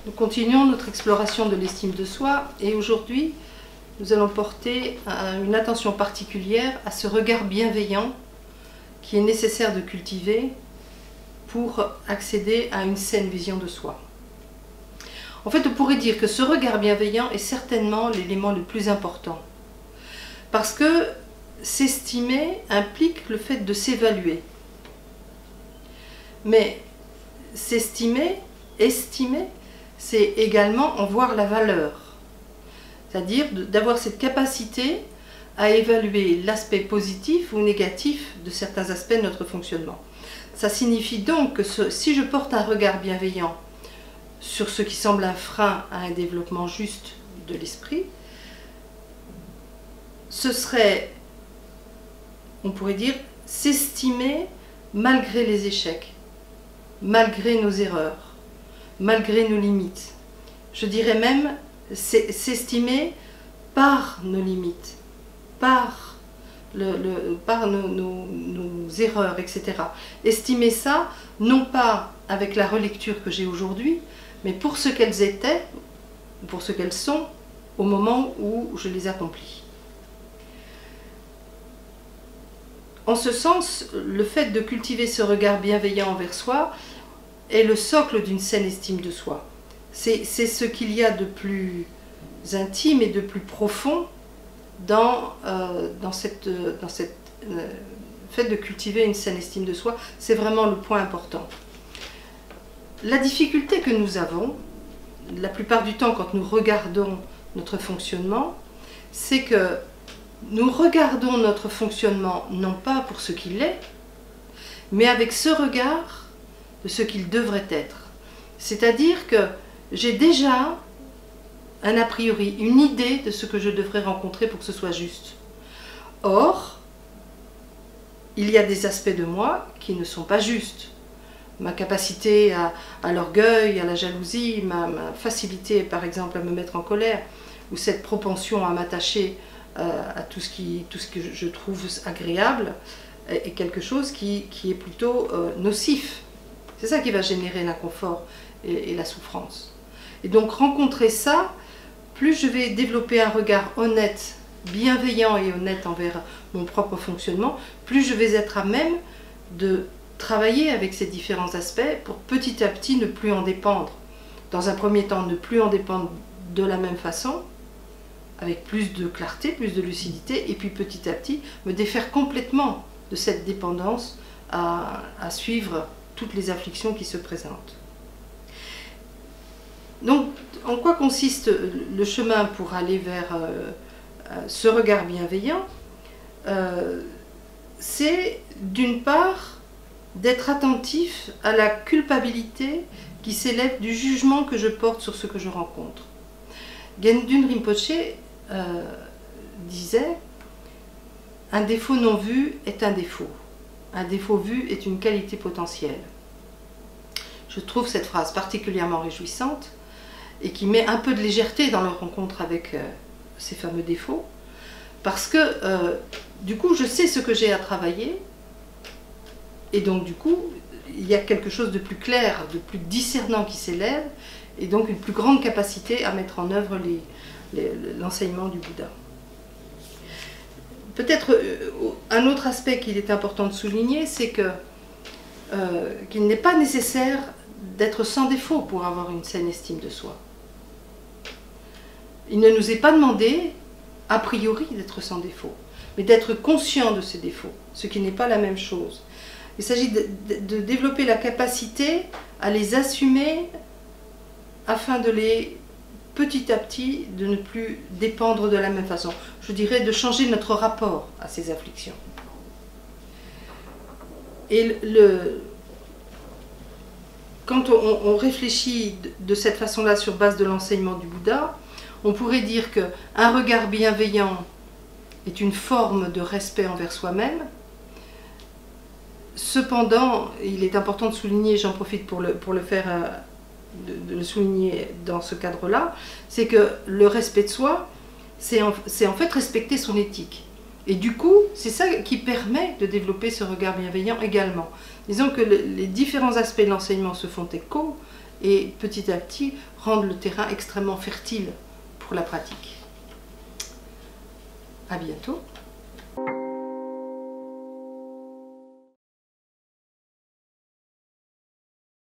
Nous continuons notre exploration de l'estime de soi et aujourd'hui nous allons porter une attention particulière à ce regard bienveillant qui est nécessaire de cultiver pour accéder à une saine vision de soi. En fait, on pourrait dire que ce regard bienveillant est certainement l'élément le plus important parce que s'estimer implique le fait de s'évaluer. Mais s'estimer, estimer, c'est également en voir la valeur. C'est-à-dire d'avoir cette capacité à évaluer l'aspect positif ou négatif de certains aspects de notre fonctionnement. Ça signifie donc que si je porte un regard bienveillant sur ce qui semble un frein à un développement juste de l'esprit, ce serait, on pourrait dire, s'estimer malgré les échecs, malgré nos erreurs, malgré nos limites. Je dirais même s'estimer par nos limites, par nos erreurs, etc. Estimer ça, non pas avec la relecture que j'ai aujourd'hui, mais pour ce qu'elles étaient, pour ce qu'elles sont, au moment où je les accomplis. En ce sens, le fait de cultiver ce regard bienveillant envers soi est le socle d'une saine estime de soi. C'est ce qu'il y a de plus intime et de plus profond dans cette fait de cultiver une saine estime de soi. C'est vraiment le point important. La difficulté que nous avons, la plupart du temps quand nous regardons notre fonctionnement, c'est que nous regardons notre fonctionnement non pas pour ce qu'il est, mais avec ce regard de ce qu'il devrait être. C'est-à-dire que j'ai déjà un a priori, une idée de ce que je devrais rencontrer pour que ce soit juste. Or, il y a des aspects de moi qui ne sont pas justes. Ma capacité à l'orgueil, à la jalousie, ma facilité par exemple à me mettre en colère, ou cette propension à m'attacher à tout ce que je trouve agréable, est quelque chose qui est plutôt nocif. C'est ça qui va générer l'inconfort et la souffrance. Et donc rencontrer ça, plus je vais développer un regard honnête, bienveillant et honnête envers mon propre fonctionnement, plus je vais être à même de travailler avec ces différents aspects pour petit à petit ne plus en dépendre. Dans un premier temps, ne plus en dépendre de la même façon, avec plus de clarté, plus de lucidité, et puis petit à petit me défaire complètement de cette dépendance à suivre toutes les afflictions qui se présentent. Donc, en quoi consiste le chemin pour aller vers ce regard bienveillant? C'est d'une part d'être attentif à la culpabilité qui s'élève du jugement que je porte sur ce que je rencontre. Gendun Rinpoche disait « Un défaut non vu est un défaut. Un défaut vu est une qualité potentielle. » Je trouve cette phrase particulièrement réjouissante et qui met un peu de légèreté dans leur rencontre avec ces fameux défauts, parce que du coup je sais ce que j'ai à travailler, et donc du coup il y a quelque chose de plus clair, de plus discernant qui s'élève, et donc une plus grande capacité à mettre en œuvre l'enseignement du Bouddha. Peut-être un autre aspect qu'il est important de souligner, c'est qu'il n'est pas nécessaire d'être sans défaut pour avoir une saine estime de soi. Il ne nous est pas demandé, a priori, d'être sans défaut, mais d'être conscient de ces défauts, ce qui n'est pas la même chose. Il s'agit de développer la capacité à les assumer afin de les, petit à petit, de ne plus dépendre de la même façon. Je dirais de changer notre rapport à ces afflictions. Et quand on réfléchit de cette façon-là sur base de l'enseignement du Bouddha, on pourrait dire qu'un regard bienveillant est une forme de respect envers soi-même. Cependant, il est important de souligner, j'en profite pour le faire, de le souligner dans ce cadre-là, c'est que le respect de soi, c'est en fait respecter son éthique. Et du coup, c'est ça qui permet de développer ce regard bienveillant également. Disons que les différents aspects de l'enseignement se font écho et petit à petit rendent le terrain extrêmement fertile pour la pratique. À bientôt.